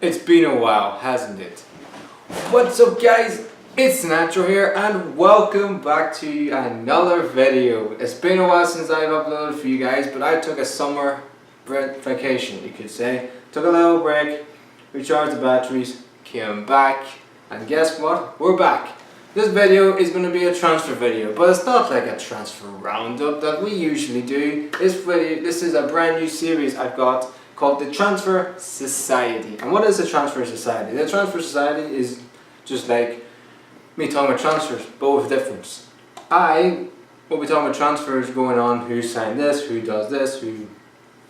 It's been a while, hasn't it? What's up guys? It's Nacho here and welcome back to another video. It's been a while since I've uploaded for you guys, but I took a summer vacation, you could say. Took a little break, recharged the batteries, came back, and guess what? We're back. This video is going to be a transfer video, but it's not like a transfer roundup that we usually do. This is a brand new series I've got called the Transfer Society. And what is the Transfer Society? The Transfer Society is just like me talking about transfers, but with a difference. I will be talking about transfers going on, who signed this, who does this, who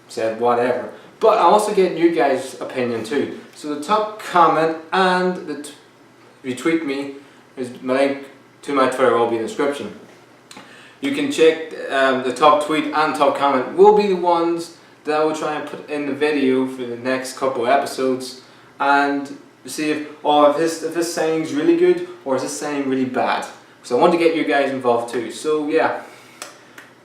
said whatever. But I also get you guys' opinion too. So the top comment and the retweet me is my link to my Twitter will be in the description. You can check the top tweet and top comment will be the ones that I will try and put in the video for the next couple of episodes and see if this signing is really good or is this signing really bad. So I want to get you guys involved too. So yeah,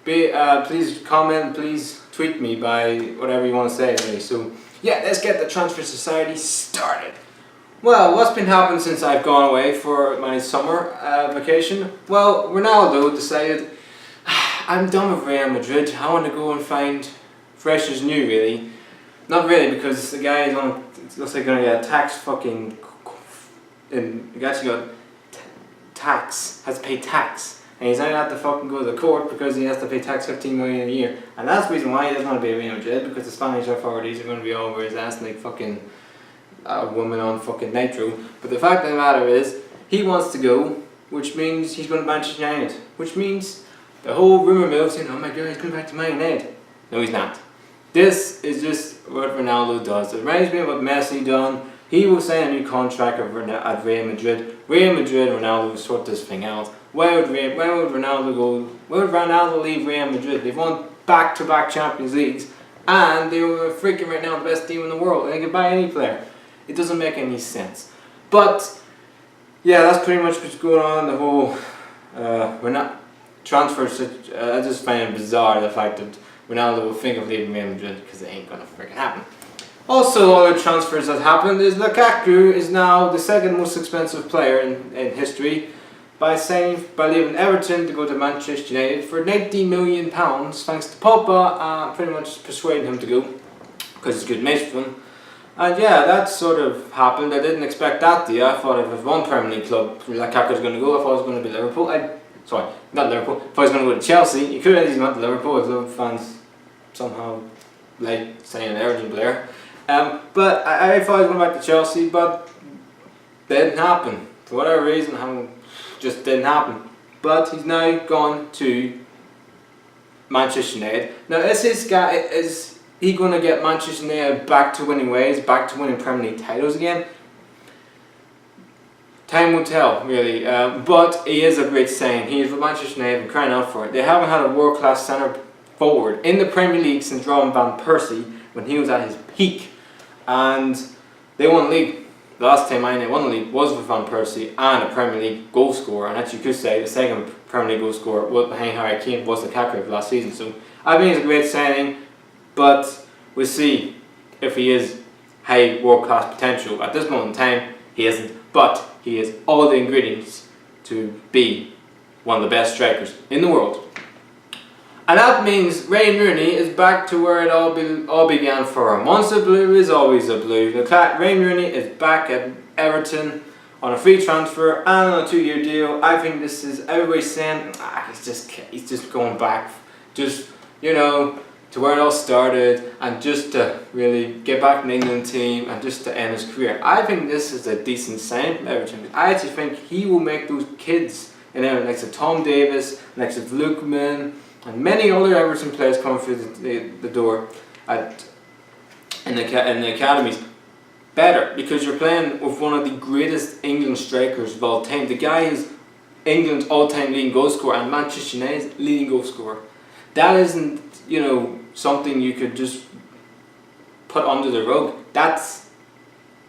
please comment, please tweet me by whatever you want to say really. So yeah, let's get the Transfer Society started. Well, what's been happening since I've gone away for my summer vacation? Well, Ronaldo decided I'm done with Real Madrid. I want to go and find fresh as new, really. Not really, because the guy is on. It looks like gonna get a tax fucking. He actually got tax. Has to pay tax, and he's now have to fucking go to the court because he has to pay tax 15 million a year, and that's the reason why he doesn't want to be a Real Madrid, because the Spanish authorities are going to be all over his ass like fucking a woman on fucking nitro. But the fact of the matter is, he wants to go, which means he's going to Manchester United, which means the whole rumour mill saying, oh my god, he's going back to Man United. No, he's not. This is just what Ronaldo does. It reminds me of what Messi done. He will sign a new contract at Real Madrid. Real Madrid, Ronaldo will sort this thing out. Where would Ronaldo go? Where would Ronaldo leave Real Madrid? They've won back-to-back Champions Leagues, and they were freaking right now the best team in the world. They could buy any player. It doesn't make any sense. But yeah, that's pretty much what's going on. The whole transfers. I just find it bizarre the fact that Ronaldo will think of leaving Real Madrid, because it ain't gonna freaking happen. Also, other transfers that happened is Lukaku is now the second most expensive player in history by leaving Everton to go to Manchester United for £90 million thanks to Pogba pretty much persuading him to go because he's good mates with him. And yeah, that sort of happened. I didn't expect that to. I thought if it was one Premier League club Lukaku was going to go, I thought it was going to be Liverpool. Sorry, not Liverpool. If I was going to go to Chelsea, you could have easily went to Liverpool if Liverpool fans somehow like saying an Everton player. But I thought I was going back to Chelsea, but that didn't happen. For whatever reason, just didn't happen. But he's now gone to Manchester United. Now, is he going to get Manchester United back to winning ways, back to winning Premier League titles again? Time will tell, really. But he is a great signing. He is with Manchester United and crying out for it. They haven't had a world-class centre forward in the Premier League since Robin van Persie when he was at his peak, and they won the league. The last time they won the league was with Van Persie and a Premier League goal scorer, and actually you could say the second Premier League goal scorer behind Harry Kane was Lukaku for last season. So I think it's a great signing, but we'll see if he is high world class potential. At this moment in time, he isn't, but he has all the ingredients to be one of the best strikers in the world. And that means Wayne Rooney is back to where it all began for him. Once a blue is always a blue. Wayne Rooney is back at Everton on a free transfer and on a 2-year deal. I think this is everybody saying he's just going back, just to where it all started, and just to really get back in the England team and just to end his career. I think this is a decent sign from Everton. I actually think he will make those kids in Everton, next to Tom Davis, next to Lukaku, and many other Everton players coming through the door in the academies better, because you're playing with one of the greatest England strikers of all time. The guy is England's all-time leading goal scorer and Manchester United's leading goal scorer. That isn't something you could just put under the rug. That's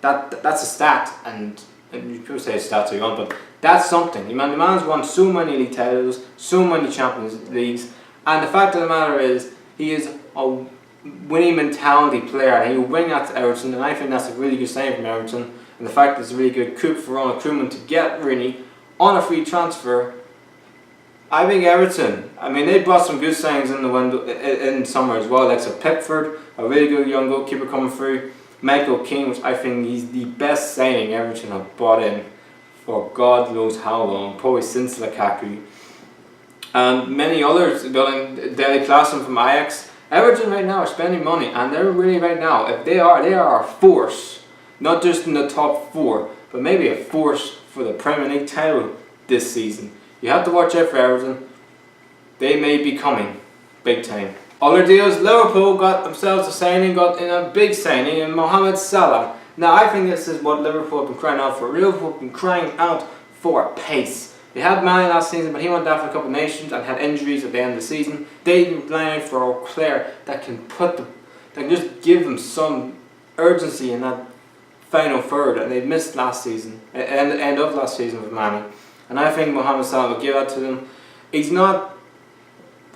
a stat, and you could say stats if you want, but that's something. The man's won so many league titles, so many Champions Leagues. And the fact of the matter is, he is a winning mentality player, and he'll bring that to Everton, and I think that's a really good sign from Everton. And the fact that it's a really good coup for Ronald Koeman to get Rooney on a free transfer. I think Everton, I mean, they brought some good signings in the window in summer as well, like so Pickford, a really good young goalkeeper coming through, Michael Keane, which I think he's the best signing Everton have brought in for God knows how long, probably since Lukaku. And many others, building Dele Klaassen from Ajax. Everton right now are spending money, and they're really right now, if they are a force, not just in the top 4, but maybe a force for the Premier League title this season. You have to watch out for Everton. They may be coming big time. Other deals, Liverpool got themselves a big signing in Mohamed Salah. Now I think this is what Liverpool have been crying out for. Liverpool have been crying out for pace. They had Mane last season, but he went down for a couple of nations and had injuries at the end of the season. They've been relying for a player that can just give them some urgency in that final third, and they missed last season, end of last season with Mane. And I think Mohamed Salah will give that to them. He's not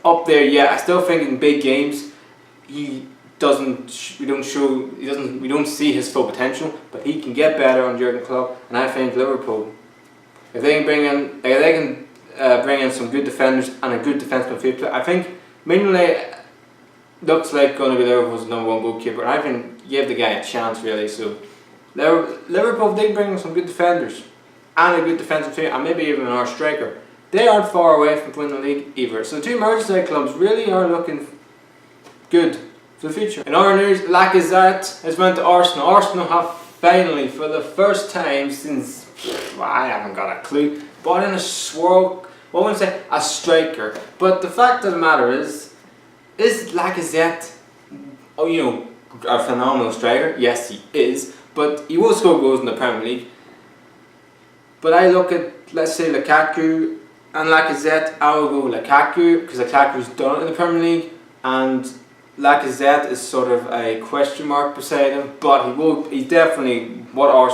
up there yet. I still think in big games we don't see his full potential, but he can get better on Jurgen Klopp. And I think Liverpool, if they can bring in some good defenders and a good defensive midfield, I think Mignolet looks like going to be Liverpool's #1 goalkeeper, and I think give the guy a chance really. So Liverpool, if they bring in some good defenders and a good defensive team, and maybe even our striker, they aren't far away from winning the league either. So the two Merseyside clubs really are looking good for the future. In other news, Lacazette has went to Arsenal. Arsenal have finally, for the first time since, I haven't got a clue, brought in a striker. But the fact of the matter is Lacazette, a phenomenal striker? Yes, he is. But he will score goals in the Premier League. But I look at, let's say, Lukaku and Lacazette. I will go Lukaku because Lukaku's done it in the Premier League, and Lacazette is sort of a question mark beside him. But he's definitely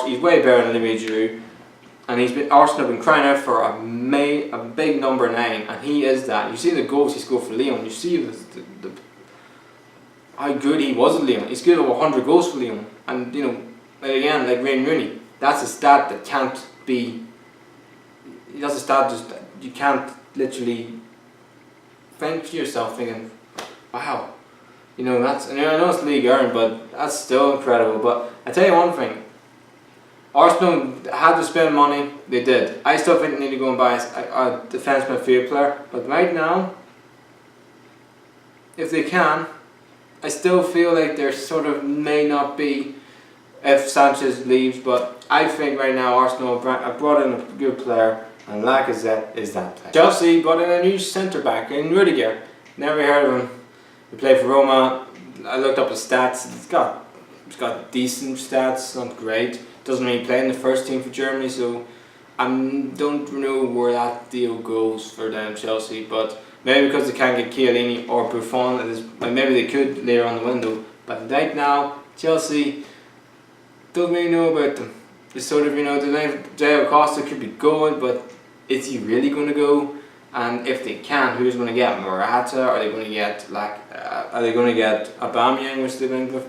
he's way better than Olivier Giroud, and Arsenal have been crying out for a big number 9, and he is that. You see the goals he scored for Lyon. You see how good he was at Lyon. He's good over 100 goals for Lyon, and again, like Wayne Rooney, that's a stat that can't be. That's a stat you can't literally think to yourself thinking, wow, that's. And I know it's league earned, but that's still incredible. But I tell you one thing, Arsenal had to spend money. They did. I still think they need to go and buy a defence midfield player. But right now, if they can, I still feel like there sort of may not be if Sanchez leaves, but I think right now Arsenal have brought in a good player, and Lacazette is that player. Chelsea brought in a new centre-back in Rudiger. Never heard of him. He played for Roma. I looked up his stats. He's got decent stats, not great. Doesn't really play in the first team for Germany, so I don't know where that deal goes for them Chelsea, but maybe because they can't get Chiellini or Buffon, maybe they could later on the window. But right now, Chelsea don't really know about them. It's sort of, Diego Costa could be going, but is he really going to go? And if they can, who's going to get Morata? Are they going to get Aubameyang, which they've been with?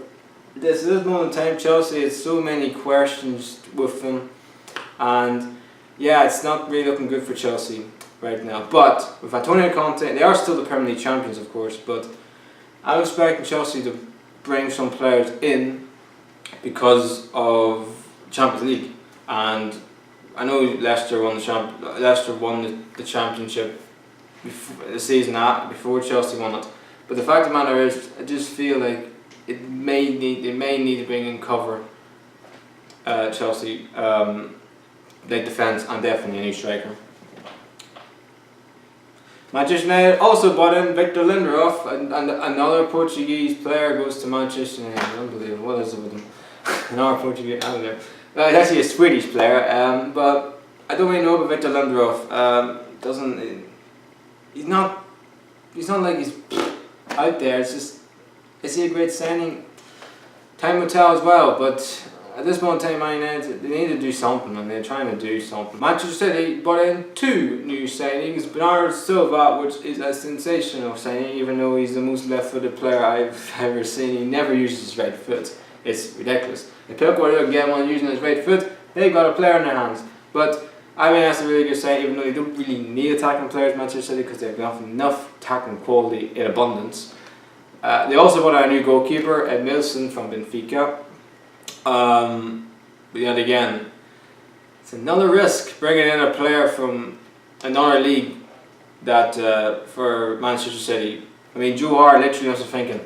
This moment in time, Chelsea has so many questions with them, and yeah, it's not really looking good for Chelsea right now. But with Antonio Conte, they are still the Premier League champions, of course. But I'm expecting Chelsea to bring some players in because of Champions League, and I know Leicester won the championship the season before Chelsea won it. But the fact of the matter is, I just feel like they may need to bring in cover. Chelsea, like defence, and definitely a new striker. Manchester United also bought in Victor Lindelof, and another Portuguese player goes to Manchester United. Unbelievable. What is it with them? Another Portuguese out there. It's actually a Swedish player, but I don't really know about Victor Lindelof. He's not like he's out there. It's just, is he a great signing? Time will tell as well, but at this moment in time, Man United, they need to do something, and they're trying to do something. Manchester City brought in 2 new signings. Bernardo Silva, which is a sensational signing, even though he's the most left-footed player I've ever seen. He never uses his right foot. It's ridiculous. If Pep Guardiola get one using his right foot, they've got a player in their hands. But I mean, that's a really good sign, even though they don't really need attacking players, Manchester City, because they've got enough attacking quality in abundance. They also bought a new goalkeeper, Ed Milson from Benfica. But yet again, it's another risk bringing in a player from another league that for Manchester City. I mean, Joe Hart literally was thinking,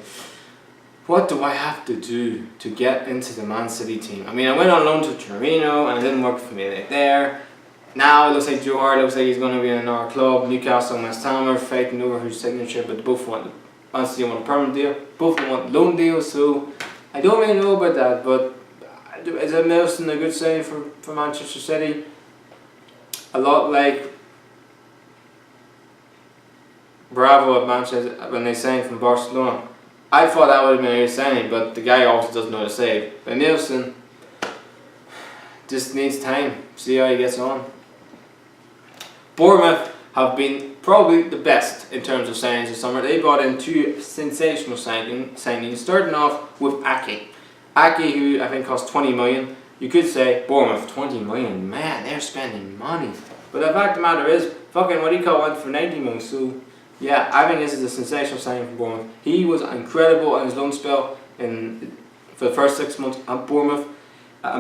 what do I have to do to get into the Man City team? I mean, I went on loan to Torino and it didn't work for me there. Now it looks like Joe Hart looks like he's going to be in another club. Newcastle and West Ham are fighting over his signature, but both want a permanent deal. Both want loan deals, so I don't really know about that. But is Ed Milson a good signing for Manchester City? A lot like Bravo at Manchester when they signed from Barcelona. I thought that would have been a good signing, but the guy also doesn't know how to save. But Nielsen just needs time. See how he gets on. Bournemouth have been probably the best in terms of signings this summer. They brought in 2 sensational signings, starting off with Ake. Ake, who I think cost 20 million. You could say, Bournemouth, 20 million, man, they're spending money. But the fact of the matter is, fucking what he called went for 90 million, so yeah, I think this is a sensational signing for Bournemouth. He was incredible on his loan spell for the first 6 months at Bournemouth.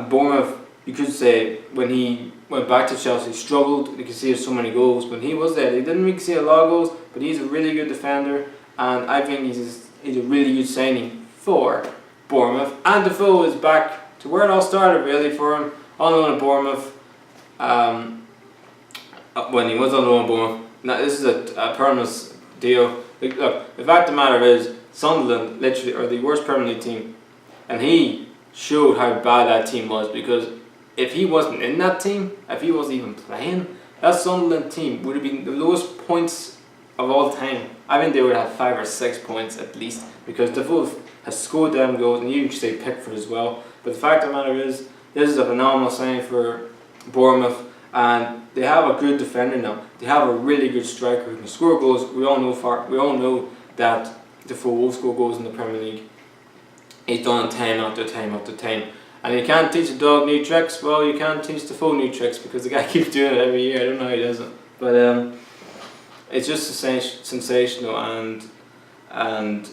Bournemouth, you could say, when he went back to Chelsea, struggled. You can see so many goals. When he was there, they didn't really see a lot of goals, but he's a really good defender, and I think he's a really good signing for Bournemouth. And Defoe is back to where it all started, really, for him. On loan at Bournemouth. When he was on loan at Bournemouth. Now, this is a permanent deal. Look, the fact of the matter is, Sunderland literally are the worst Premier League team, and he showed how bad that team was, because if he wasn't in that team, if he wasn't even playing, that Sunderland team would have been the lowest points of all time. I think they would have 5 or 6 points at least, because Defoe has scored them goals, and you can say Pickford as well. But the fact of the matter is, this is a phenomenal signing for Bournemouth, and they have a good defender now. They have a really good striker who can score goals. We all know that Defoe will score goals in the Premier League. He's done it time after time after time. And you can't teach a dog new tricks. Well, you can't teach Defoe new tricks, because the guy keeps doing it every year. I don't know how he does it, but it's just sensational, and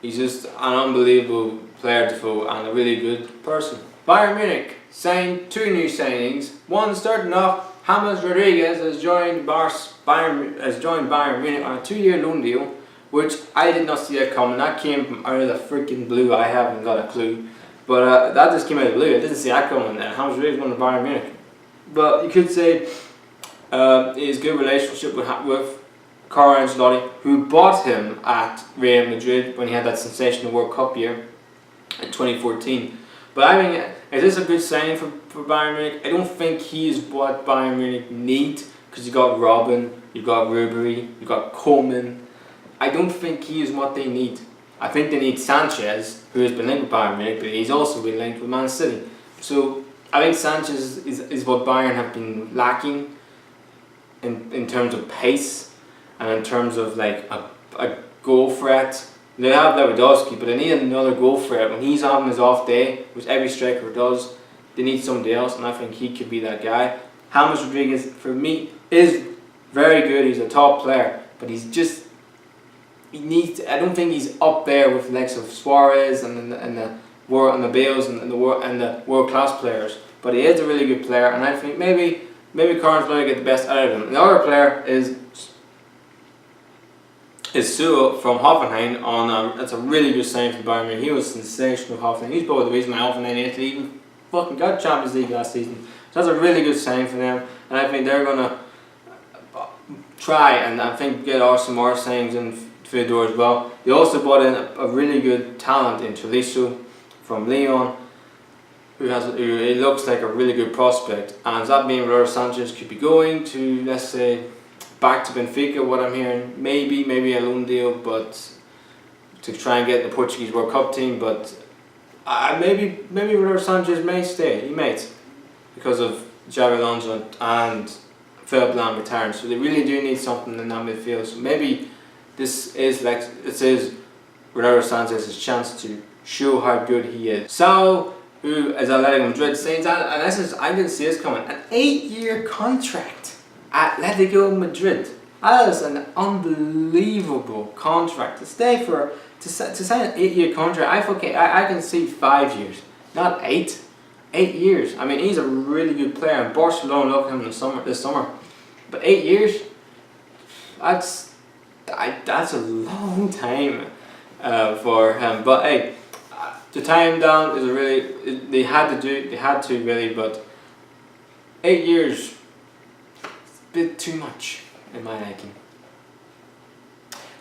he's just an unbelievable player, Defoe, and a really good person. Bayern Munich signed 2 new signings. One, starting off, James Rodriguez has joined Bayern Munich on a 2-year loan deal, which I did not see that coming. That came from out of the freaking blue. I haven't got a clue, but that just came out of the blue. I didn't see that coming. James Rodriguez going to Bayern Munich, but you could say his good relationship with Carlo Ancelotti, who bought him at Real Madrid when he had that sensational World Cup year in 2014. But I mean, is this a good signing for Bayern Munich? I don't think he is what Bayern Munich need, because you got Robben, you got Ribery, you got Coleman. I don't think he is what they need. I think they need Sanchez, who has been linked with Bayern Munich, but he's also been linked with Man City. So I think Sanchez is what Bayern have been lacking in terms of pace and in terms of like a goal threat. They have Lewandowski, but they need another goal threat. When he's having his off day, which every striker does, they need somebody else, and I think he could be that guy. James Rodriguez, for me, is very good. He's a top player, but he's just, I don't think he's up there with the likes of Suarez and the Bales and the world class players. But he is a really good player, and I think maybe Carl's going to get the best out of him. The other player is Sewell from Hoffenheim. That's a really good sign for Bayern Munich. He was sensational with Hoffenheim. He's probably the reason why Hoffenheim Italy even fucking got Champions League last season. So that's a really good sign for them, and I think they're gonna try and I think get some more signings in through the door as well. They also brought in a really good talent in Tolisso from Lyon, who it looks like a really good prospect. And that mean Roberto Sanchez could be going to, let's say, back to Benfica, what I'm hearing, maybe a loan deal, but to try and get the Portuguese World Cup team. But maybe Roberto Sanchez may stay. He might, because of Xabi Alonso and Philip Lahm retiring. So they really do need something in that midfield. So maybe this is Roberto Sanchez's chance to show how good he is. So, who is Atletico Madrid saying that, and I didn't see this coming, an 8-year contract at Atletico Madrid. That is an unbelievable contract to stay for. To sign an 8-year contract. I can see 5 years, not 8. 8 years. I mean, he's a really good player, and Barcelona love him this summer. But 8 years, that's a long time for him. But hey, to tie him down is they had to really. But 8 years, a bit too much in my liking.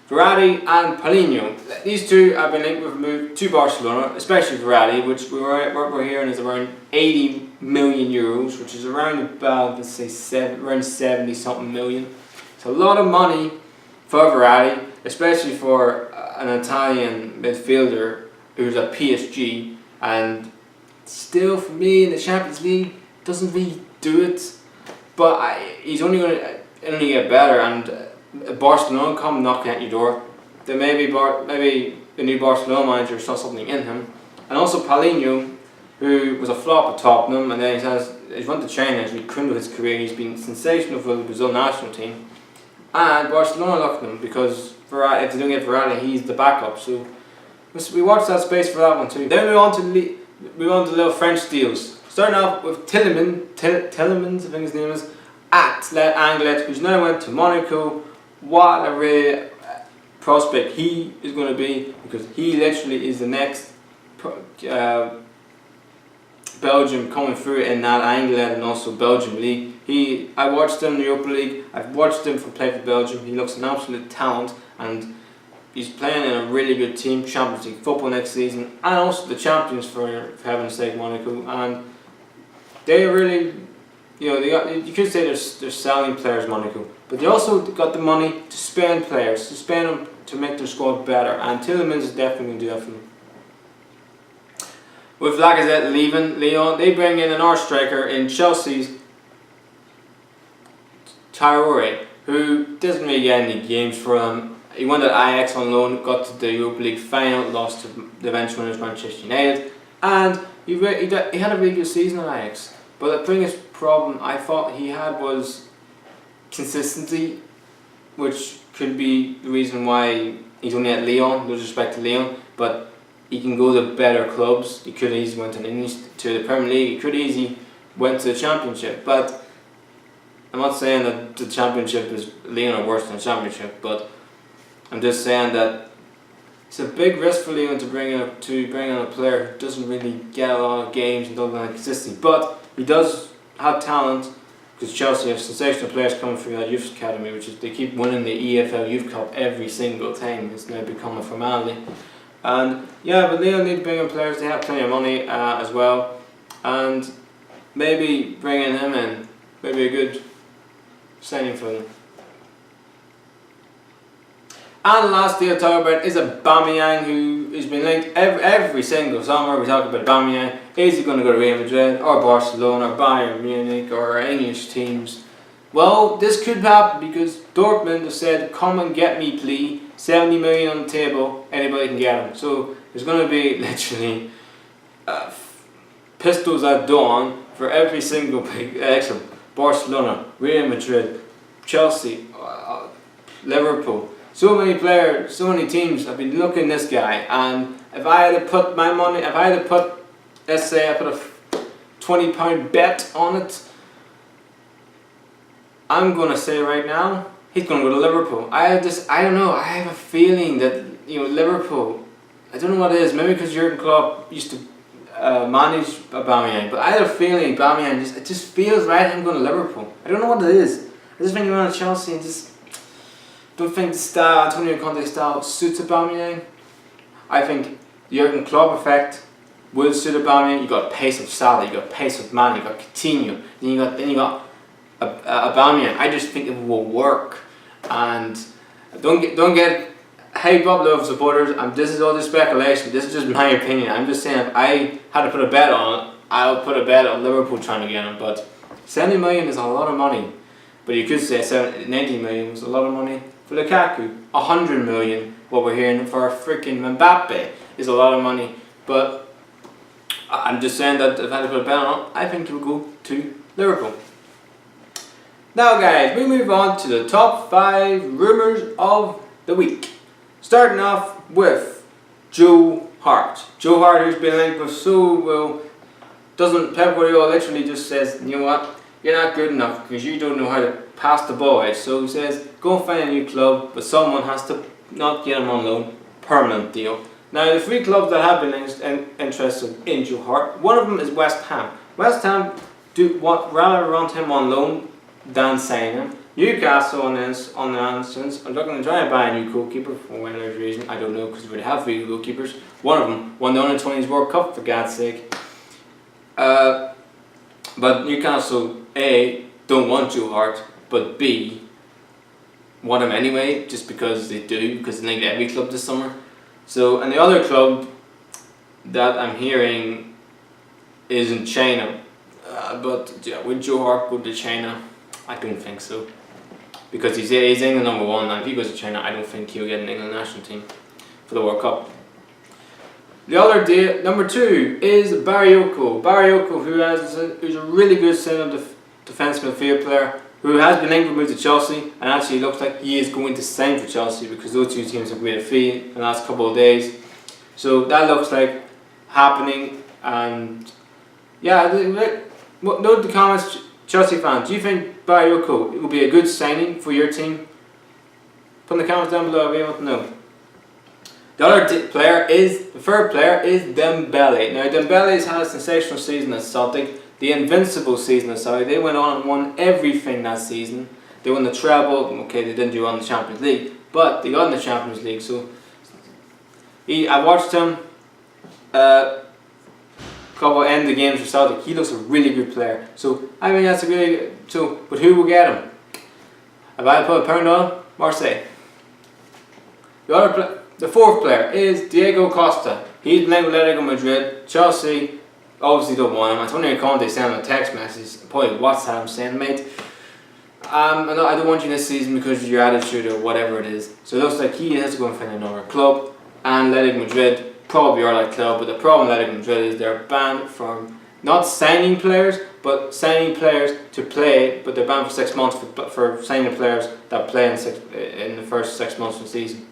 Verratti and Paulinho. These two have been linked with a move to Barcelona, especially Verratti, which we're hearing is around 80 million euros, which is around about, let's say, around 70 something million. It's a lot of money for Verratti, especially for an Italian midfielder who's at PSG, and still for me in the Champions League doesn't really do it. But he's only going to get better, and Barcelona come knocking at your door. Then maybe the new Barcelona manager saw something in him. And also Paulinho, who was a flop at Tottenham, and then he's went to China, he's rekindled his career, he's been sensational for the Brazil national team. And Barcelona looked at him because Verratti, if they don't get Verratti, he's the backup. So we watched that space for that one too. Then we on to little French deals. Starting off with Tielemans, I think his name is, at Anglet, who's now went to Monaco. What a real prospect he is going to be, because he literally is the next Belgium coming through in that Anglet and also Belgium league. I watched him in the Europa League. I've watched him play for Belgium. He looks an absolute talent, and he's playing in a really good team, Champions League football next season, and also the champions for heaven's sake, Monaco. And they really, you could say they're selling players, Monaco, but they also got the money to spend players, them to make their squad better, and Tielemans is definitely going to do that for them. With Lacazette leaving Lyon, they bring in an arse striker in Chelsea's Traoré, who doesn't really get any games for them. He went at Ajax on loan, got to the Europa League final, lost to the eventual winners Manchester United, and he had a really good season at Ajax. But the biggest problem I thought he had was consistency, which could be the reason why he's only at Lyon, with respect to Lyon. But he can go to better clubs. He could easily went to the Premier League. He could easily went to the Championship. But I'm not saying that the Championship is Lyon are worse than the Championship. But I'm just saying that it's a big risk for Lyon to bring in a player who doesn't really get a lot of games and doesn't have consistency. But he does have talent, because Chelsea have sensational players coming through that youth academy, which is they keep winning the EFL Youth Cup every single time. It's now become a formality. And yeah, but Lyon need to bring in players. They have plenty of money as well, and maybe bringing him in maybe a good signing for them. And the last deal to talk about is Aubameyang, who has been linked every single summer. We talk about Aubameyang. Is he going to go to Real Madrid or Barcelona or Bayern Munich or English teams? Well, this could happen because Dortmund have said, "Come and get me, please. 70 million on the table. Anybody can get him." So there's going to be literally pistols at dawn for every single big extra. Barcelona, Real Madrid, Chelsea, Liverpool. So many players, so many teams have been looking at this guy, and if I had to put my money, let's say I put a £20 bet on it, I'm going to say right now, he's going to go to Liverpool. I don't know, I have a feeling that, Liverpool, I don't know what it is, maybe because Jurgen Klopp used to manage Aubameyang, but I have a feeling Aubameyang, it just feels right him going to Liverpool. I don't know what it is. I just think he's going to Chelsea and just don't think the style, Antonio Conte's style, suits Aubameyang. I think the Jurgen Klopp effect will suit Aubameyang. You got pace of Salah, you got pace of Mane, you got Coutinho, then you got Aubameyang. I just think it will work, and don't get hey, Bob supporters, this is all just speculation. This is just my opinion. I'm just saying if I had to put a bet on it, I would put a bet on Liverpool trying to get him. But 70 million is a lot of money. But you could say 90 million was a lot of money for Lukaku. 100 million, what we're hearing for freaking Mbappe, is a lot of money. But I'm just saying that if I had to put a bet on it, I think it would go to Liverpool. Now guys, we move on to the top 5 rumours of the week. Starting off with Joe Hart. Joe Hart, who's been linked with so well, Pep Guardiola literally just says, you know what, you're not good enough because you don't know how to pass the ball out. So he says, go and find a new club, but someone has to not get him on loan, permanent deal. Now the 3 clubs that have been interested in Joe Hart, one of them is West Ham. West Ham rather want him on loan than sign him. Newcastle on the instance are looking to try and buy a new goalkeeper for whatever reason. I don't know, because we have 3 goalkeepers. One of them won the Under-20s World Cup, for God's sake. But Newcastle A, don't want Joe Hart, but B, want him anyway, just because they do, because they need every club this summer. So, and the other club that I'm hearing is in China. But yeah, would Joe Hart go to China? I don't think so. Because he's England #1, and if he goes to China, I don't think he'll get an England national team for the World Cup. The other deal, number 2, is Bakayoko. Bakayoko, who's a really good centre defence midfield player, who has been linked with move to Chelsea, and actually looks like he is going to sign for Chelsea because those 2 teams have agreed a fee in the last couple of days. So that looks like happening, and yeah, note the comments, Chelsea fans. Do you think Bakayoko will be a good signing for your team? Put in the comments down below, I'll be able to know. The third player is Dembele. Now Dembele has had a sensational season at Celtic, the invincible season at Celtic. They went on and won everything that season. They won the treble. Okay, they didn't do well in the Champions League, but they got in the Champions League. So I watched him couple end of the games for Celtic. He looks a really good player. So I mean that's a really but who will get him? If I put a pound on Marseille. The 4th player is Diego Costa. He's linked with Atletico Madrid. Chelsea obviously don't want him. Antonio Conte sent him a text message, probably WhatsApp saying, mate, I don't want you this season because of your attitude or whatever it is. So it looks like he has to go and find another club, and Atletico Madrid probably are that club, but the problem with Atletico Madrid is they're banned from not signing players, but signing players to play, but they're banned for 6 months for signing players that play in the first 6 months of the season.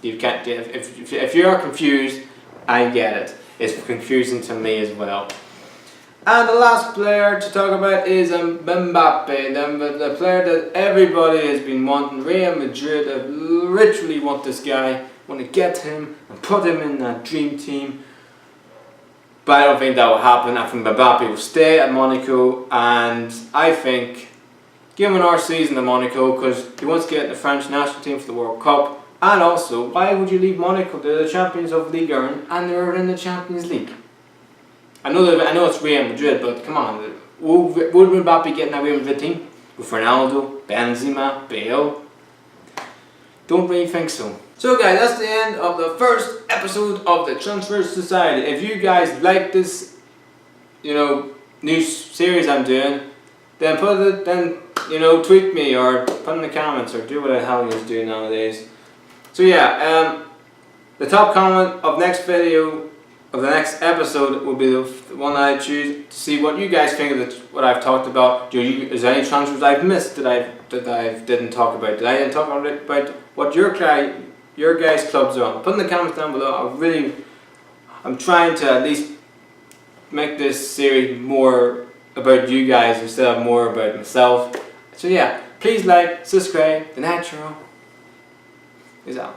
You can't. If you are confused, I get it. It's confusing to me as well. And the last player to talk about is Mbappe, the player that everybody has been wanting. Real Madrid literally want this guy, want to get him and put him in that dream team. But I don't think that will happen. I think Mbappe will stay at Monaco, and I think give him another season at Monaco because he wants to get the French national team for the World Cup. And also, why would you leave Monaco? They're the champions of Ligue 1 and they're in the Champions League. I know it's Real Madrid, but come on, would Mbappe get in that Real Madrid team with Ronaldo, Benzema, Bale? Don't really think so. So guys, that's the end of the first episode of the Transfer Society. If you guys like this, new series I'm doing, then tweet me or put in the comments or do what the hell you're doing nowadays. So yeah, the top comment of next video, of the next episode, will be the one that I choose to see what you guys think of what I've talked about. Is there any transfers I've missed that I didn't talk about? Did I didn't talk about what your guys' clubs are? Put in the comments down below. I'm trying to at least make this series more about you guys instead of more about myself. So yeah, please like, subscribe. The Natural is out.